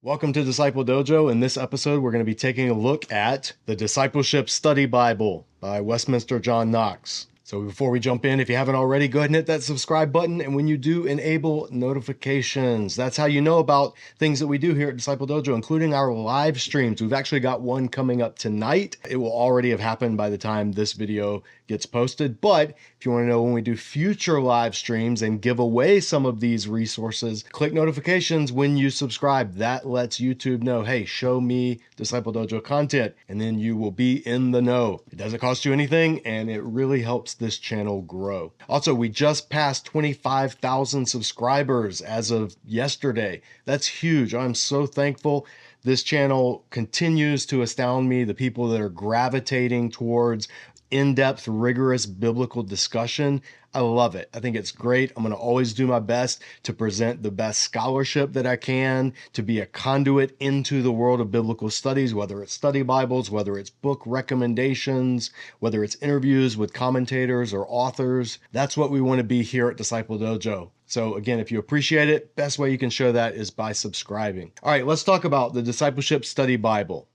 Welcome to Disciple Dojo. In this episode, we're going to be taking a look at the Discipleship Study Bible by Westminster John Knox. So before we jump in, if you haven't already, go ahead and hit that subscribe button. And when you do, enable notifications. That's how you know about things that we do here at Disciple Dojo, including our live streams. We've actually got one coming up tonight. It will already have happened by the time this video gets posted. But if you want to know when we do future live streams and give away some of these resources, click notifications when you subscribe. That lets YouTube know, hey, show me Disciple Dojo content, and then you will be in the know. It doesn't cost you anything, and it really helps this channel grow. Also, we just passed 25,000 subscribers as of yesterday. That's huge. I'm so thankful. This channel continues to astound me. The people that are gravitating towards in-depth, rigorous biblical discussion. I love it. I think it's great. I'm going to always do my best to present the best scholarship that I can, to be a conduit into the world of biblical studies, whether it's study Bibles, whether it's book recommendations, whether it's interviews with commentators or authors. That's what we want to be here at Disciple Dojo. So again, if you appreciate it, best way you can show that is by subscribing. All right, let's talk about the Discipleship Study Bible.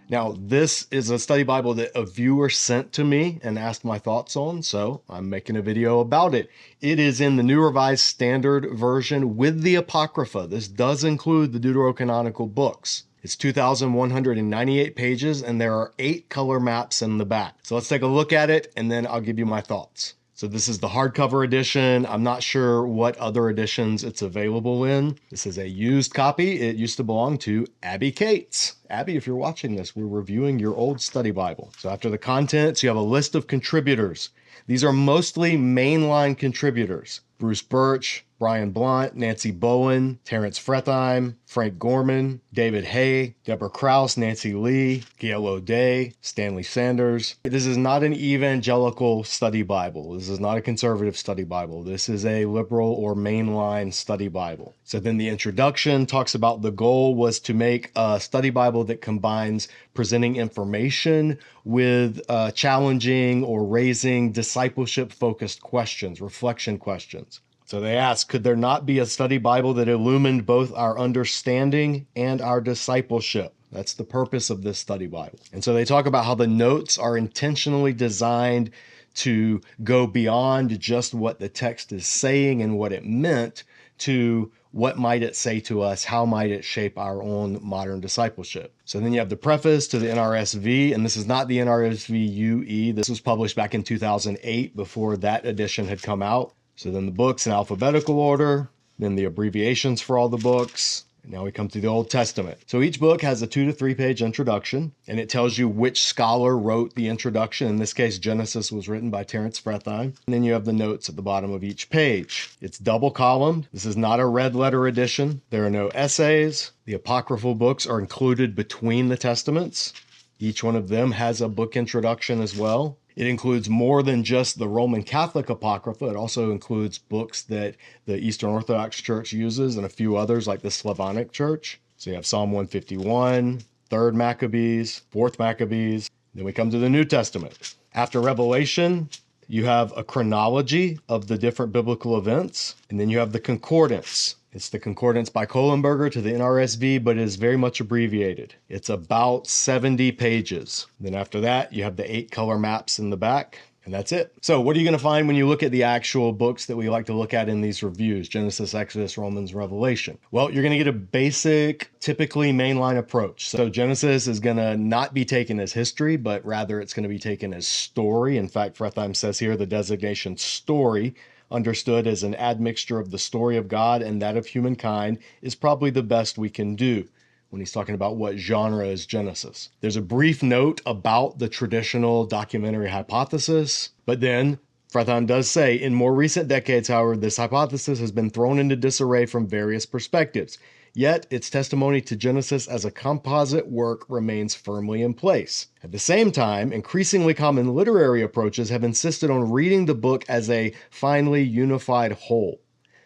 Now, this is a study Bible that a viewer sent to me and asked my thoughts on, so I'm making a video about it. It is in the New Revised Standard Version with the Apocrypha. This does include the Deuterocanonical books. It's 2,198 pages, and there are 8 color maps in the back. So let's take a look at it, and then I'll give you my thoughts. So this is the hardcover edition. I'm not sure what other editions it's available in. This is a used copy. It used to belong to Abby Cates. Abby, if you're watching this, we're reviewing your old study Bible. So after the contents, you have a list of contributors. These are mostly mainline contributors. Bruce Birch, Brian Blount, Nancy Bowen, Terrence Fretheim, Frank Gorman, David Hay, Deborah Krause, Nancy Lee, Gail O'Day, Stanley Sanders. This is not an evangelical study Bible. This is not a conservative study Bible. This is a liberal or mainline study Bible. So then the introduction talks about the goal was to make a study Bible that combines presenting information with challenging or raising discipleship-focused questions, reflection questions. So they asked, could there not be a study Bible that illumined both our understanding and our discipleship? That's the purpose of this study Bible. And so they talk about how the notes are intentionally designed to go beyond just what the text is saying and what it meant to what might it say to us? How might it shape our own modern discipleship? So then you have the preface to the NRSV, and this is not the NRSV UE. This was published back in 2008 before that edition had come out. So then the books in alphabetical order, then the abbreviations for all the books. And now we come to the Old Testament. So each book has a 2 to 3 page introduction, and it tells you which scholar wrote the introduction. In this case, Genesis was written by Terrence Fretheim. And then you have the notes at the bottom of each page. It's double columned. This is not a red letter edition. There are no essays. The apocryphal books are included between the testaments. Each one of them has a book introduction as well. It includes more than just the Roman Catholic Apocrypha. It also includes books that the Eastern Orthodox Church uses and a few others like the Slavonic Church. So you have Psalm 151, 3rd Maccabees, 4th Maccabees. Then we come to the New Testament. After Revelation, you have a chronology of the different biblical events, and then you have the concordance. It's the concordance by Kohlenberger to the NRSV, but it is very much abbreviated. It's about 70 pages. Then after that, you have the 8 color maps in the back, and that's it. So what are you going to find when you look at the actual books that we like to look at in these reviews? Genesis, Exodus, Romans, Revelation. Well, you're going to get a basic, typically mainline approach. So Genesis is going to not be taken as history, but rather it's going to be taken as story. In fact, Fretheim says here the designation story, understood as an admixture of the story of God and that of humankind, is probably the best we can do when he's talking about what genre is Genesis. There's a brief note about the traditional documentary hypothesis, but then Fretheim does say, in more recent decades, however, this hypothesis has been thrown into disarray from various perspectives. Yet, its testimony to Genesis as a composite work remains firmly in place. At the same time, increasingly common literary approaches have insisted on reading the book as a finely unified whole.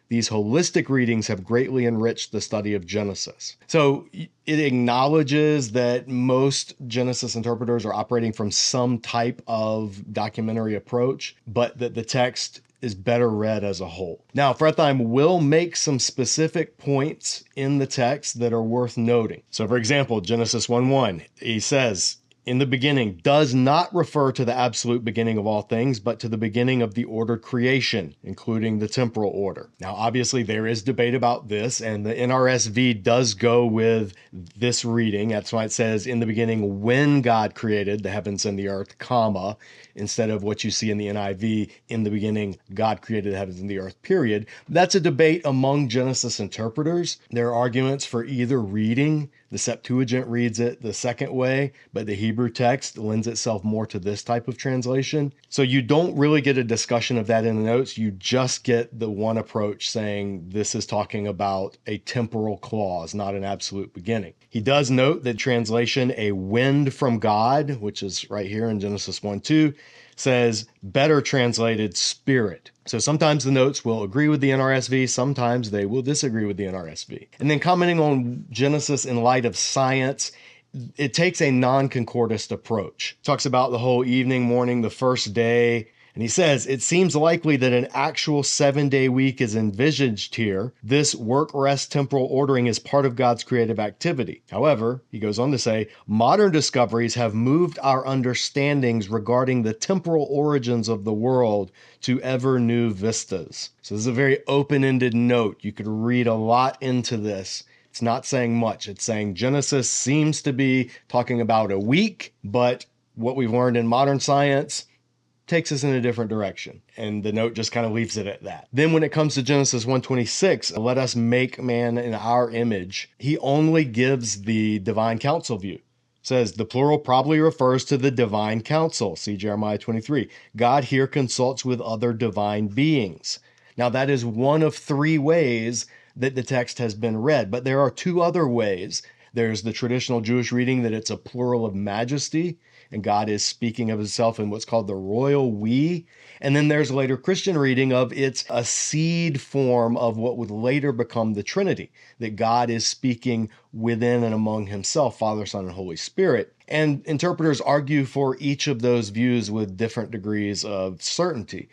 These holistic readings have greatly enriched the study of Genesis. So it acknowledges that most Genesis interpreters are operating from some type of documentary approach, but that the text is better read as a whole. Now, Fretheim will make some specific points in the text that are worth noting. So, for example, Genesis 1:1, he says, in the beginning, does not refer to the absolute beginning of all things, but to the beginning of the ordered creation, including the temporal order. Now, obviously, there is debate about this, and the NRSV does go with this reading. That's why it says, in the beginning, when God created the heavens and the earth, comma, instead of what you see in the NIV, in the beginning, God created the heavens and the earth, period. That's a debate among Genesis interpreters. There are arguments for either reading. The Septuagint reads it the second way, but the Hebrew text lends itself more to this type of translation. So you don't really get a discussion of that in the notes. You just get the one approach saying this is talking about a temporal clause, not an absolute beginning. He does note that translation, a wind from God, which is right here in Genesis 1:2, says better translated spirit. So sometimes the notes will agree with the NRSV, sometimes they will disagree with the NRSV. And then commenting on Genesis in light of science, it takes a non-concordist approach. Talks about the whole evening, morning, the first day. And he says, it seems likely that an actual 7-day week is envisaged here. This work-rest temporal ordering is part of God's creative activity. However, he goes on to say, modern discoveries have moved our understandings regarding the temporal origins of the world to ever new vistas. So this is a very open-ended note. You could read a lot into this. It's not saying much. It's saying Genesis seems to be talking about a week, but what we've learned in modern science takes us in a different direction. And the note just kind of leaves it at that. Then when it comes to Genesis 1:26, let us make man in our image, he only gives the divine council view. Says the plural probably refers to the divine council. See Jeremiah 23. God here consults with other divine beings. Now that is one of 3 ways that the text has been read, but there are 2 other ways. There's the traditional Jewish reading that it's a plural of majesty, and God is speaking of himself in what's called the royal we. And then there's a later Christian reading of it's a seed form of what would later become the Trinity, that God is speaking within and among himself, Father, Son, and Holy Spirit. And interpreters argue for each of those views with different degrees of certainty.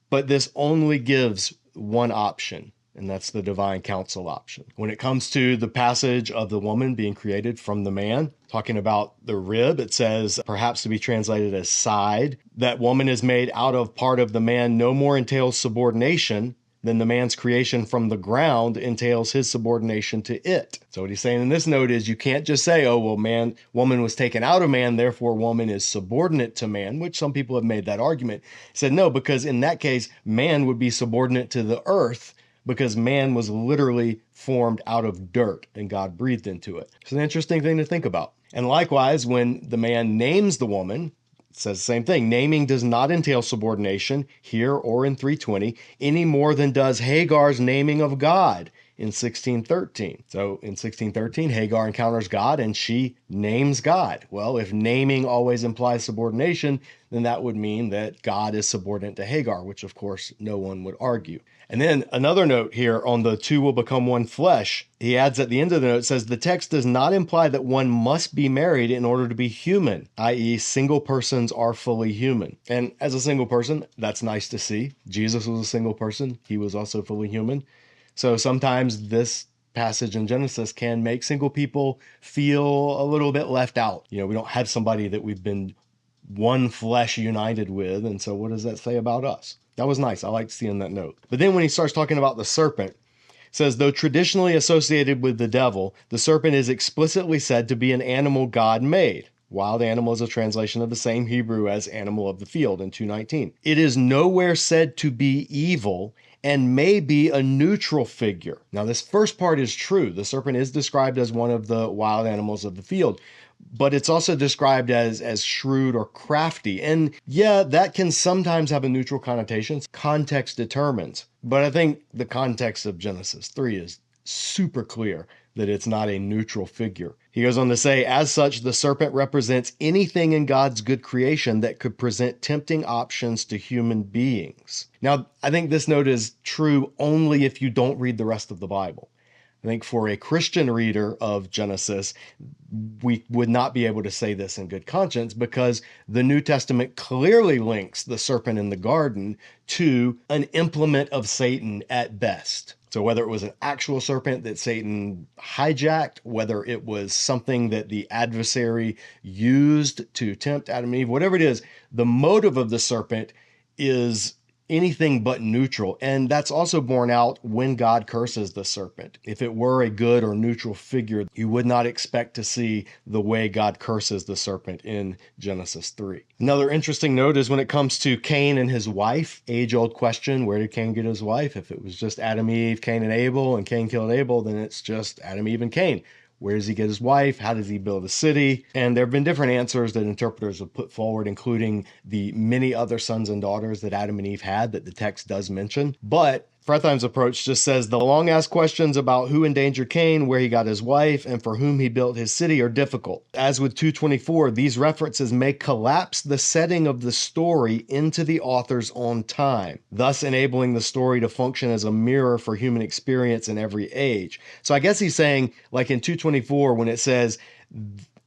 But this only gives one option, and that's the divine counsel option. When it comes to the passage of the woman being created from the man, talking about the rib, it says, perhaps to be translated as side, that woman is made out of part of the man no more entails subordination than the man's creation from the ground entails his subordination to it. So what he's saying in this note is you can't just say, oh, well, woman was taken out of man, therefore woman is subordinate to man, which some people have made that argument. He said, no, because in that case, man would be subordinate to the earth, because man was literally formed out of dirt and God breathed into it. It's an interesting thing to think about. And likewise, when the man names the woman, it says the same thing. Naming does not entail subordination here or in 3:20 any more than does Hagar's naming of God in 16:13. So in 16:13, Hagar encounters God and she names God. Well, if naming always implies subordination, then that would mean that God is subordinate to Hagar, which of course no one would argue. And then another note here on the 2 will become one flesh. He adds at the end of the note, says the text does not imply that one must be married in order to be human, i.e. single persons are fully human. And as a single person, that's nice to see. Jesus was a single person. He was also fully human. So sometimes this passage in Genesis can make single people feel a little bit left out. You know, we don't have somebody that we've been one flesh united with. And so what does that say about us? That was nice. I liked seeing that note. But then when he starts talking about the serpent, it says, though traditionally associated with the devil, the serpent is explicitly said to be an animal God made. Wild animal is a translation of the same Hebrew as animal of the field in 2:19. It is nowhere said to be evil and may be a neutral figure. Now, this first part is true. The serpent is described as one of the wild animals of the field, but it's also described as shrewd or crafty. And yeah, that can sometimes have a neutral connotation. Context determines. But I think the context of Genesis 3 is super clear that it's not a neutral figure. He goes on to say, as such, the serpent represents anything in God's good creation that could present tempting options to human beings. Now, I think this note is true only if you don't read the rest of the Bible. I think for a Christian reader of Genesis, we would not be able to say this in good conscience because the New Testament clearly links the serpent in the garden to an implement of Satan at best. So whether it was an actual serpent that Satan hijacked, whether it was something that the adversary used to tempt Adam and Eve, whatever it is, the motive of the serpent is anything but neutral. And that's also borne out when God curses the serpent. If it were a good or neutral figure, you would not expect to see the way God curses the serpent in Genesis 3. Another interesting note is when it comes to Cain and his wife, age-old question, where did Cain get his wife? If it was just Adam, Eve, Cain, and Abel, and Cain killed Abel, then it's just Adam, Eve, and Cain. Where does he get his wife? How does he build a city? And there have been different answers that interpreters have put forward, including the many other sons and daughters that Adam and Eve had that the text does mention. But Fretheim's approach just says the long-asked questions about who endangered Cain, where he got his wife, and for whom he built his city are difficult. As with 224, these references may collapse the setting of the story into the author's own time, thus enabling the story to function as a mirror for human experience in every age. So I guess he's saying, like in 224, when it says,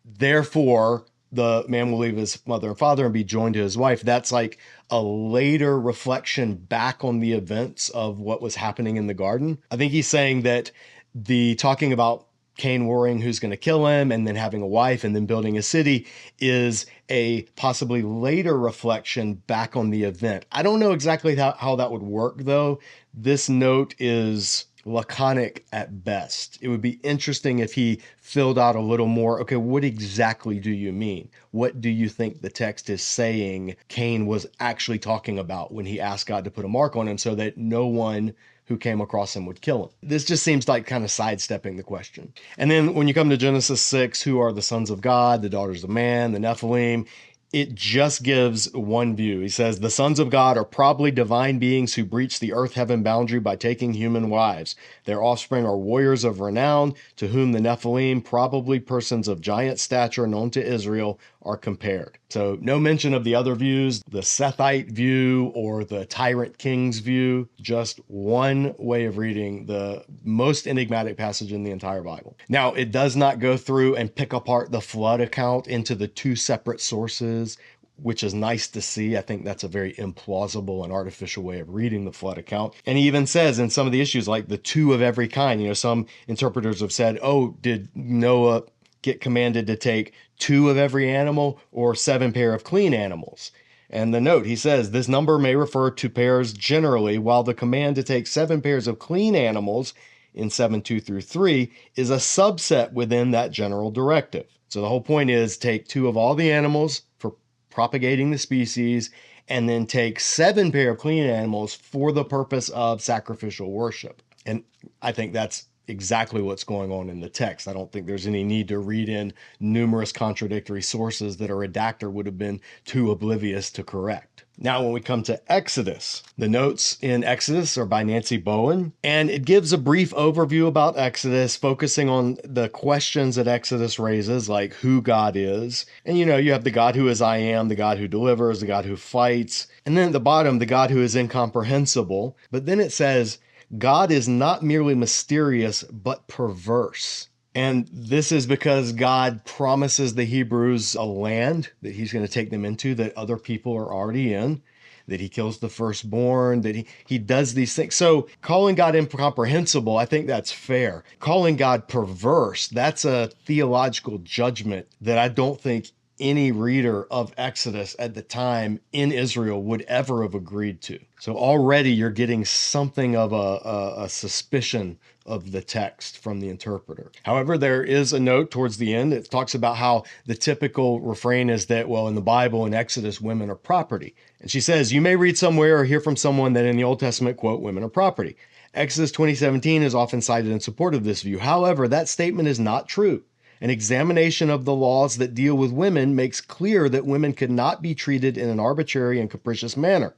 therefore, the man will leave his mother and father and be joined to his wife. That's like a later reflection back on the events of what was happening in the garden. I think he's saying that the talking about Cain worrying who's going to kill him and then having a wife and then building a city is a possibly later reflection back on the event. I don't know exactly how that would work, though. This note is laconic at best. It would be interesting if he filled out a little more, okay, what exactly do you mean? What do you think the text is saying Cain was actually talking about when he asked God to put a mark on him so that no one who came across him would kill him? This just seems like kind of sidestepping the question. And then when you come to Genesis 6, who are the sons of God, the daughters of man, the Nephilim? It just gives one view. He says, the sons of God are probably divine beings who breach the earth-heaven boundary by taking human wives. Their offspring are warriors of renown, to whom the Nephilim, probably persons of giant stature known to Israel, are compared. So no mention of the other views, the Sethite view or the tyrant king's view, just one way of reading the most enigmatic passage in the entire Bible. Now, it does not go through and pick apart the flood account into the two separate sources, which is nice to see. I think that's a very implausible and artificial way of reading the flood account. And he even says in some of the issues, like the two of every kind, some interpreters have said, oh, did Noah get commanded to take 2 of every animal or 7 pair of clean animals? And the note, he says, this number may refer to pairs generally, while the command to take 7 pairs of clean animals in 7:2 through 3 is a subset within that general directive. So the whole point is take 2 of all the animals for propagating the species, and then take 7 pair of clean animals for the purpose of sacrificial worship. And I think that's exactly what's going on in the text. I don't think there's any need to read in numerous contradictory sources that a redactor would have been too oblivious to correct. Now, when we come to Exodus, the notes in Exodus are by Nancy Bowen, and it gives a brief overview about Exodus, focusing on the questions that Exodus raises, like who God is. And you have the God who is I am, the God who delivers, the God who fights, and then at the bottom, the God who is incomprehensible. But then it says, God is not merely mysterious, but perverse. And this is because God promises the Hebrews a land that he's going to take them into that other people are already in, that he kills the firstborn, that he does these things. So calling God incomprehensible, I think that's fair. Calling God perverse, that's a theological judgment that I don't think any reader of Exodus at the time in Israel would ever have agreed to. So already you're getting something of a suspicion of the text from the interpreter. However, there is a note towards the end. It talks about how the typical refrain is that, well, in the Bible, in Exodus, women are property. And she says, you may read somewhere or hear from someone that in the Old Testament, quote, women are property. Exodus 20:17 is often cited in support of this view. However, that statement is not true. An examination of the laws that deal with women makes clear that women could not be treated in an arbitrary and capricious manner.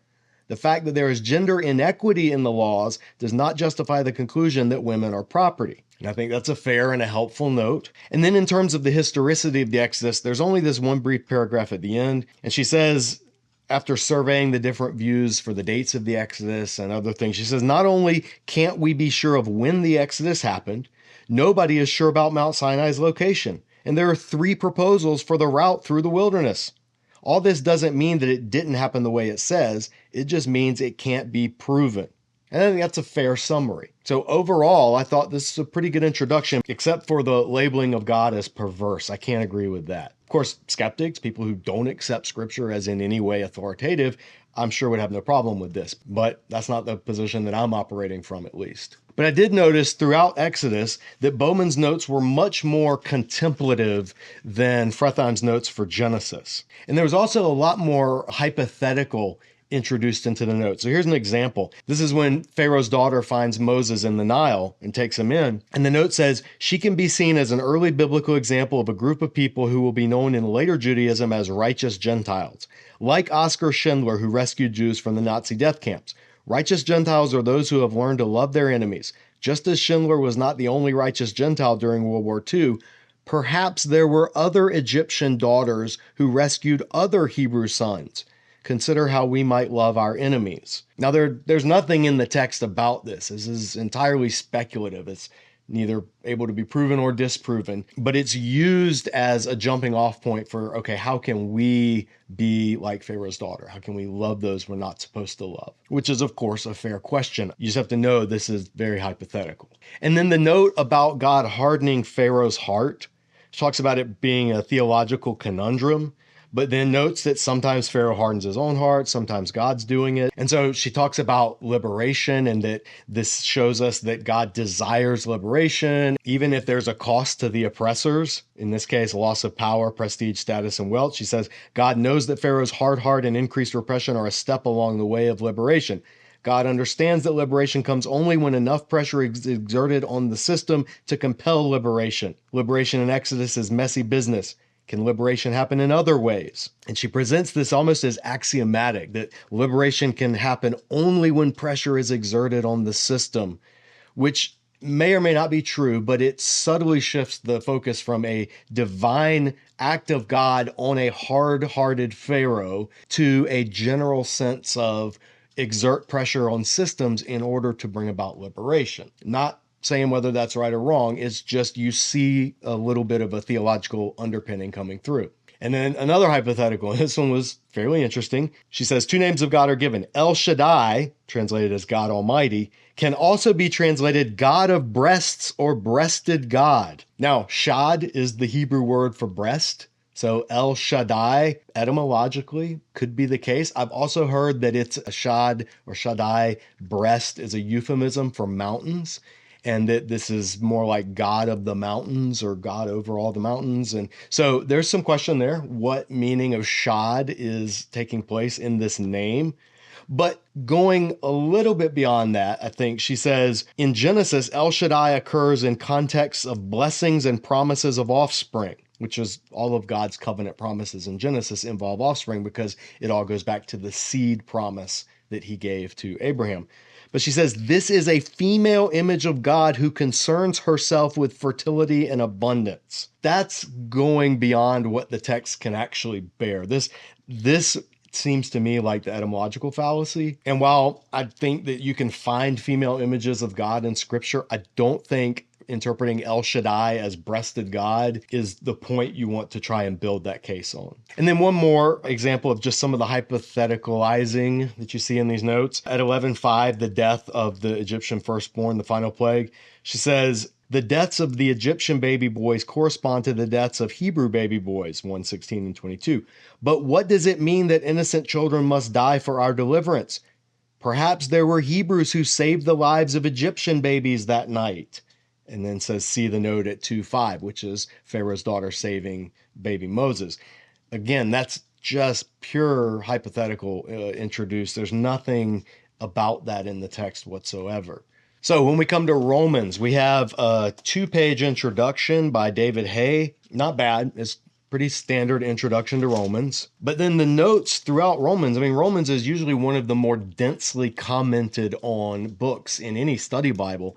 The fact that there is gender inequity in the laws does not justify the conclusion that women are property. And I think that's a fair and a helpful note. And then in terms of the historicity of the Exodus, there's only this one brief paragraph at the end. And she says, after surveying the different views for the dates of the Exodus and other things, she says, not only can't we be sure of when the Exodus happened, nobody is sure about Mount Sinai's location. And there are 3 proposals for the route through the wilderness. All this doesn't mean that it didn't happen the way it says. It just means it can't be proven. And I think that's a fair summary. So overall, I thought this is a pretty good introduction, except for the labeling of God as perverse. I can't agree with that. Of course, skeptics, people who don't accept Scripture as in any way authoritative, I'm sure would have no problem with this. But that's not the position that I'm operating from, at least. But I did notice throughout Exodus that Bowman's notes were much more contemplative than Frethheim's notes for Genesis. And there was also a lot more hypothetical introduced into the notes. So here's an example. This is when Pharaoh's daughter finds Moses in the Nile and takes him in. And the note says, she can be seen as an early biblical example of a group of people who will be known in later Judaism as righteous Gentiles, like Oskar Schindler, who rescued Jews from the Nazi death camps. Righteous Gentiles are those who have learned to love their enemies. Just as Schindler was not the only righteous Gentile during World War II, perhaps there were other Egyptian daughters who rescued other Hebrew sons. Consider how we might love our enemies. Now, there's nothing in the text about this. This is entirely speculative. It's neither able to be proven or disproven, but it's used as a jumping off point for, okay, how can we be like Pharaoh's daughter? How can we love those we're not supposed to love? Which is, of course, a fair question. You just have to know this is very hypothetical. And then the note about God hardening Pharaoh's heart talks about it being a theological conundrum, but then notes that sometimes Pharaoh hardens his own heart, sometimes God's doing it. And so she talks about liberation and that this shows us that God desires liberation, even if there's a cost to the oppressors, in this case, loss of power, prestige, status, and wealth. She says, God knows that Pharaoh's hard heart and increased repression are a step along the way of liberation. God understands that liberation comes only when enough pressure is exerted on the system to compel liberation. Liberation in Exodus is messy business. Can liberation happen in other ways? And she presents this almost as axiomatic, that liberation can happen only when pressure is exerted on the system, which may or may not be true, but it subtly shifts the focus from a divine act of God on a hard-hearted Pharaoh to a general sense of exert pressure on systems in order to bring about liberation. Not saying whether that's right or wrong. It's just you see a little bit of a theological underpinning coming through. And then another hypothetical, and this one was fairly interesting. She says 2 names of God are given. Elshadai, translated as God Almighty, can also be translated God of breasts or breasted God. Now, shad is the Hebrew word for breast. So El Shaddai, etymologically, could be the case. I've also heard that it's a shad or Shaddai, breast, is a euphemism for mountains, and that this is more like God of the mountains or God over all the mountains. And so there's some question there. What meaning of shad is taking place in this name? But going a little bit beyond that, I think she says, in Genesis, El Shaddai occurs in contexts of blessings and promises of offspring, which is all of God's covenant promises in Genesis involve offspring because it all goes back to the seed promise that he gave to Abraham. But she says, this is a female image of God who concerns herself with fertility and abundance. That's going beyond what the text can actually bear. This seems to me like the etymological fallacy. And while I think that you can find female images of God in Scripture, I don't think interpreting El Shaddai as breasted God is the point you want to try and build that case on. And then one more example of just some of the hypotheticalizing that you see in these notes. At 11:5, the death of the Egyptian firstborn, the final plague, she says, the deaths of the Egyptian baby boys correspond to the deaths of Hebrew baby boys, 1:16 and 22. But what does it mean that innocent children must die for our deliverance? Perhaps there were Hebrews who saved the lives of Egyptian babies that night. And then says, see the note at 2:5, which is Pharaoh's daughter saving baby Moses. Again, that's just pure hypothetical introduced. There's nothing about that in the text whatsoever. So when we come to Romans, we have a 2-page introduction by David Hay. Not bad. It's Pretty standard introduction to Romans. But then the notes throughout Romans, Romans is usually one of the more densely commented on books in any study Bible.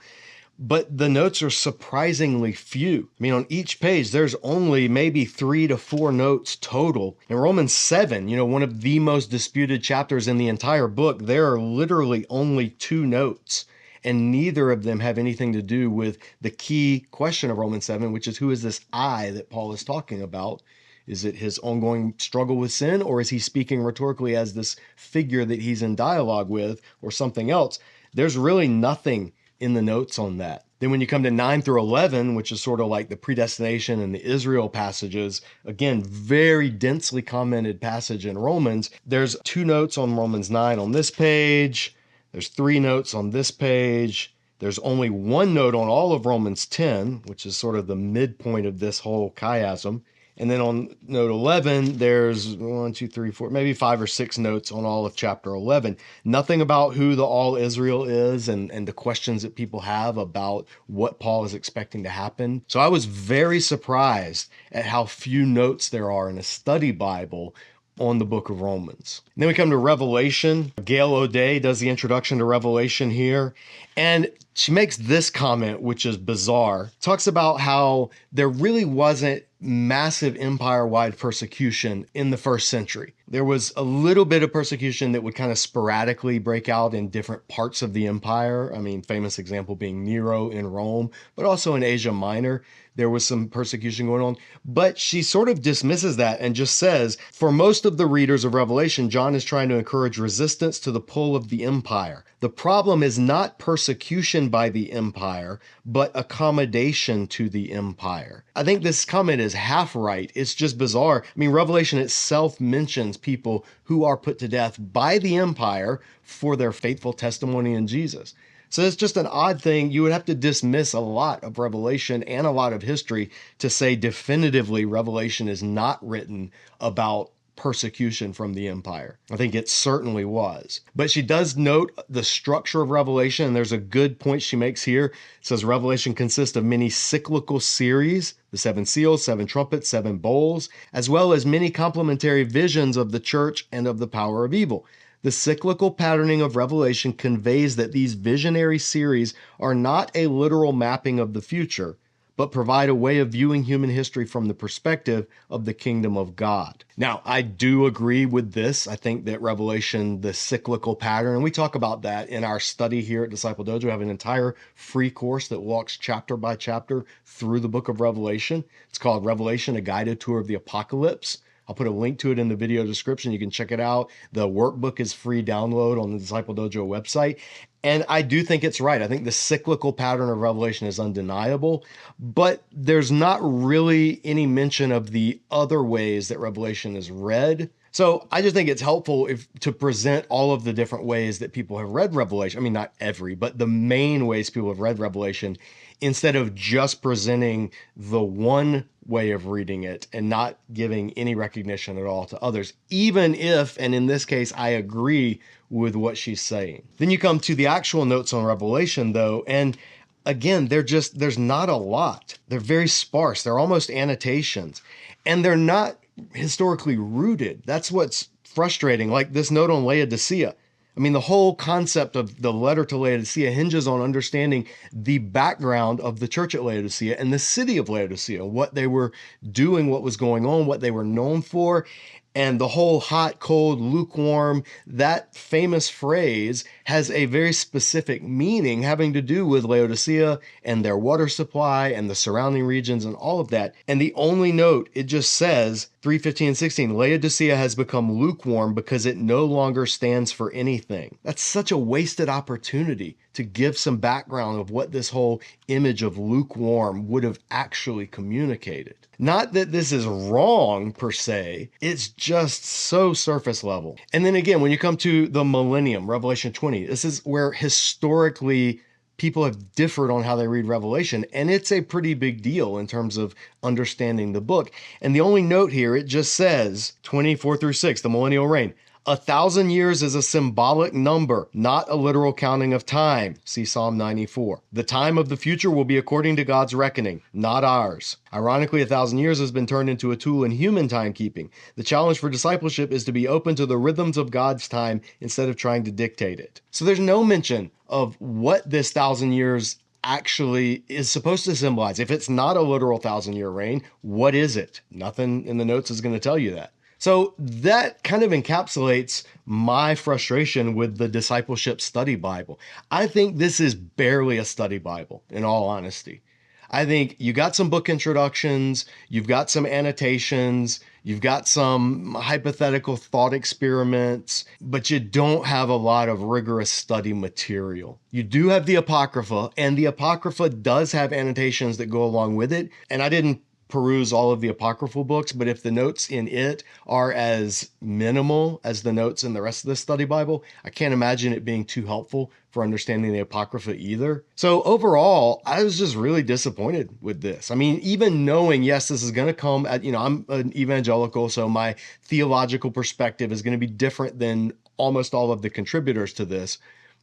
But the notes are surprisingly few. On each page, there's only maybe 3 to 4 notes total. In Romans 7, one of the most disputed chapters in the entire book, there are literally only 2 notes. And neither of them have anything to do with the key question of Romans 7, which is, who is this I that Paul is talking about? Is it his ongoing struggle with sin, or is he speaking rhetorically as this figure that he's in dialogue with, or something else? There's really nothing in the notes on that. Then when you come to 9 through 11, which is sort of like the predestination and the Israel passages, again, very densely commented passage in Romans. There's 2 notes on Romans 9 on this page. There's 3 notes on this page. There's only 1 note on all of Romans 10, which is sort of the midpoint of this whole chiasm. And then on note 11, there's 1, 2, 3, 4, maybe 5 or 6 notes on all of chapter 11. Nothing about who the all Israel is and the questions that people have about what Paul is expecting to happen. So I was very surprised at how few notes there are in a study Bible on the book of Romans. And then we come to Revelation. Gail O'Day does the introduction to Revelation here. And she makes this comment, which is bizarre. Talks about how there really wasn't massive empire-wide persecution in the first century. There was a little bit of persecution that would kind of sporadically break out in different parts of the empire. Famous example being Nero in Rome, but also in Asia Minor, there was some persecution going on. But she sort of dismisses that and just says, for most of the readers of Revelation, John is trying to encourage resistance to the pull of the empire. The problem is not persecution by the empire, but accommodation to the empire. I think this comment is half right. It's just bizarre. Revelation itself mentions people who are put to death by the empire for their faithful testimony in Jesus. So it's just an odd thing. You would have to dismiss a lot of Revelation and a lot of history to say definitively Revelation is not written about persecution from the empire. I think it certainly was. But she does note the structure of Revelation, and there's a good point she makes here. It says Revelation consists of many cyclical series, the 7 seals, 7 trumpets, 7 bowls, as well as many complementary visions of the church and of the power of evil. The cyclical patterning of Revelation conveys that these visionary series are not a literal mapping of the future, but provide a way of viewing human history from the perspective of the kingdom of God. Now, I do agree with this. I think that Revelation, the cyclical pattern, and we talk about that in our study here at Disciple Dojo. We have an entire free course that walks chapter by chapter through the book of Revelation. It's called Revelation, a Guided Tour of the Apocalypse. I'll put a link to it in the video description. You can check it out. The workbook is free download on the Disciple Dojo website. And I do think it's right. I think the cyclical pattern of Revelation is undeniable, but there's not really any mention of the other ways that Revelation is read. So I just think it's helpful to present all of the different ways that people have read Revelation. Not every, but the main ways people have read Revelation, instead of just presenting the one way of reading it and not giving any recognition at all to others, even if, and in this case, I agree with what she's saying. Then you come to the actual notes on Revelation, though, and again, there's not a lot. They're very sparse. They're almost annotations, and they're not historically rooted. That's what's frustrating. Like this note on Laodicea. The whole concept of the letter to Laodicea hinges on understanding the background of the church at Laodicea and the city of Laodicea, what they were doing, what was going on, what they were known for. And the whole hot, cold, lukewarm, that famous phrase has a very specific meaning having to do with Laodicea and their water supply and the surrounding regions and all of that. And the only note, it just says, 3:15 and 16, Laodicea has become lukewarm because it no longer stands for anything. That's such a wasted opportunity to give some background of what this whole image of lukewarm would have actually communicated. Not that this is wrong per se, it's just so surface level. And then again, when you come to the millennium, Revelation 20, this is where historically people have differed on how they read Revelation, and it's a pretty big deal in terms of understanding the book. And the only note here, it just says 24 through 6, the millennial reign. 1,000 years is a symbolic number, not a literal counting of time. See Psalm 94. The time of the future will be according to God's reckoning, not ours. Ironically, 1,000 years has been turned into a tool in human timekeeping. The challenge for discipleship is to be open to the rhythms of God's time instead of trying to dictate it. So there's no mention of what this 1,000 years actually is supposed to symbolize. If it's not a literal 1,000-year reign, what is it? Nothing in the notes is going to tell you that. So that kind of encapsulates my frustration with the Discipleship Study Bible. I think this is barely a study Bible, in all honesty. I think you got some book introductions, you've got some annotations, you've got some hypothetical thought experiments, but you don't have a lot of rigorous study material. You do have the Apocrypha, and the Apocrypha does have annotations that go along with it, and I didn't peruse all of the apocryphal books, but if the notes in it are as minimal as the notes in the rest of the study Bible, I can't imagine it being too helpful for understanding the Apocrypha either. So overall, I was just really disappointed with this. I mean, even knowing, yes, this is going to come at, I'm an evangelical, so my theological perspective is going to be different than almost all of the contributors to this.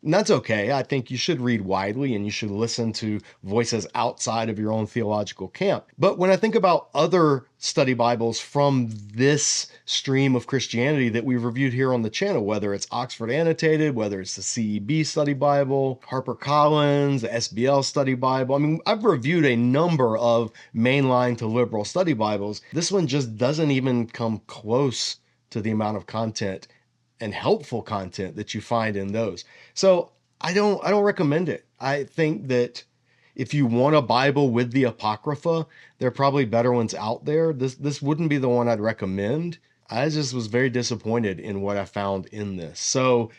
And that's okay. I think you should read widely and you should listen to voices outside of your own theological camp. But when I think about other study Bibles from this stream of Christianity that we've reviewed here on the channel, whether it's Oxford Annotated, whether it's the CEB Study Bible, HarperCollins, the SBL Study Bible, I mean, I've reviewed a number of mainline to liberal study Bibles. This one just doesn't even come close to the amount of content and helpful content that you find in those. So I don't recommend it. I think that if you want a Bible with the Apocrypha, there are probably better ones out there. This wouldn't be the one I'd recommend. I just was very disappointed in what I found in this. So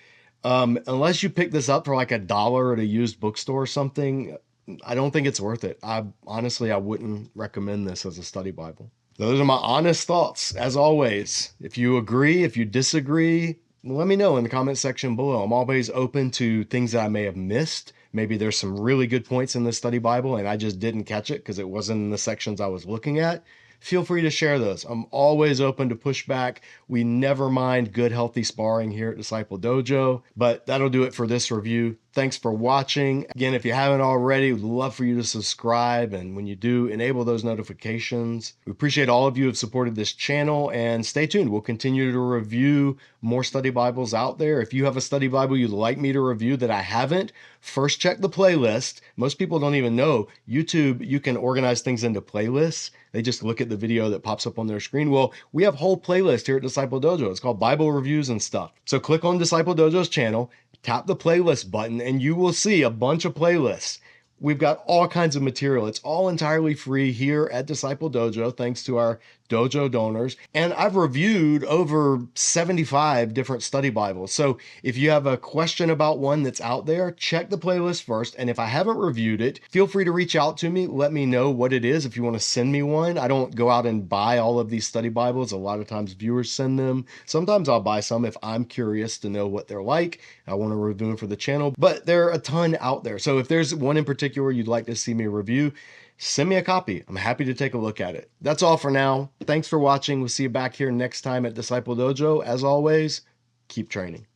unless you pick this up for like $1 at a used bookstore or something, I don't think it's worth it. I wouldn't recommend this as a study Bible. Those are my honest thoughts. As always, if you agree, if you disagree, let me know in the comment section below. I'm always open to things that I may have missed. Maybe there's some really good points in the study Bible and I just didn't catch it because it wasn't in the sections I was looking at. Feel free to share those. I'm always open to pushback. We never mind good, healthy sparring here at Disciple Dojo, but that'll do it for this review. Thanks for watching. Again, if you haven't already, we'd love for you to subscribe. And when you do, enable those notifications. We appreciate all of you who have supported this channel, and stay tuned. We'll continue to review more study Bibles out there. If you have a study Bible you'd like me to review that I haven't, first check the playlist. Most people don't even know YouTube, you can organize things into playlists. They just look at the video that pops up on their screen. Well, we have a whole playlist here at Disciple Dojo. It's called Bible Reviews and stuff. So click on Disciple Dojo's channel, tap the playlist button, and you will see a bunch of playlists. We've got all kinds of material. It's all entirely free here at Disciple Dojo, thanks to our dojo donors. And I've reviewed over 75 different study Bibles. So if you have a question about one that's out there, check the playlist first. And if I haven't reviewed it, feel free to reach out to me. Let me know what it is if you want to send me one. I don't go out and buy all of these study Bibles. A lot of times viewers send them. Sometimes I'll buy some if I'm curious to know what they're like. I want to review them for the channel, but there are a ton out there. So if there's one in particular you'd like to see me review, send me a copy. I'm happy to take a look at it. That's all for now. Thanks for watching. We'll see you back here next time at Disciple Dojo. As always, keep training.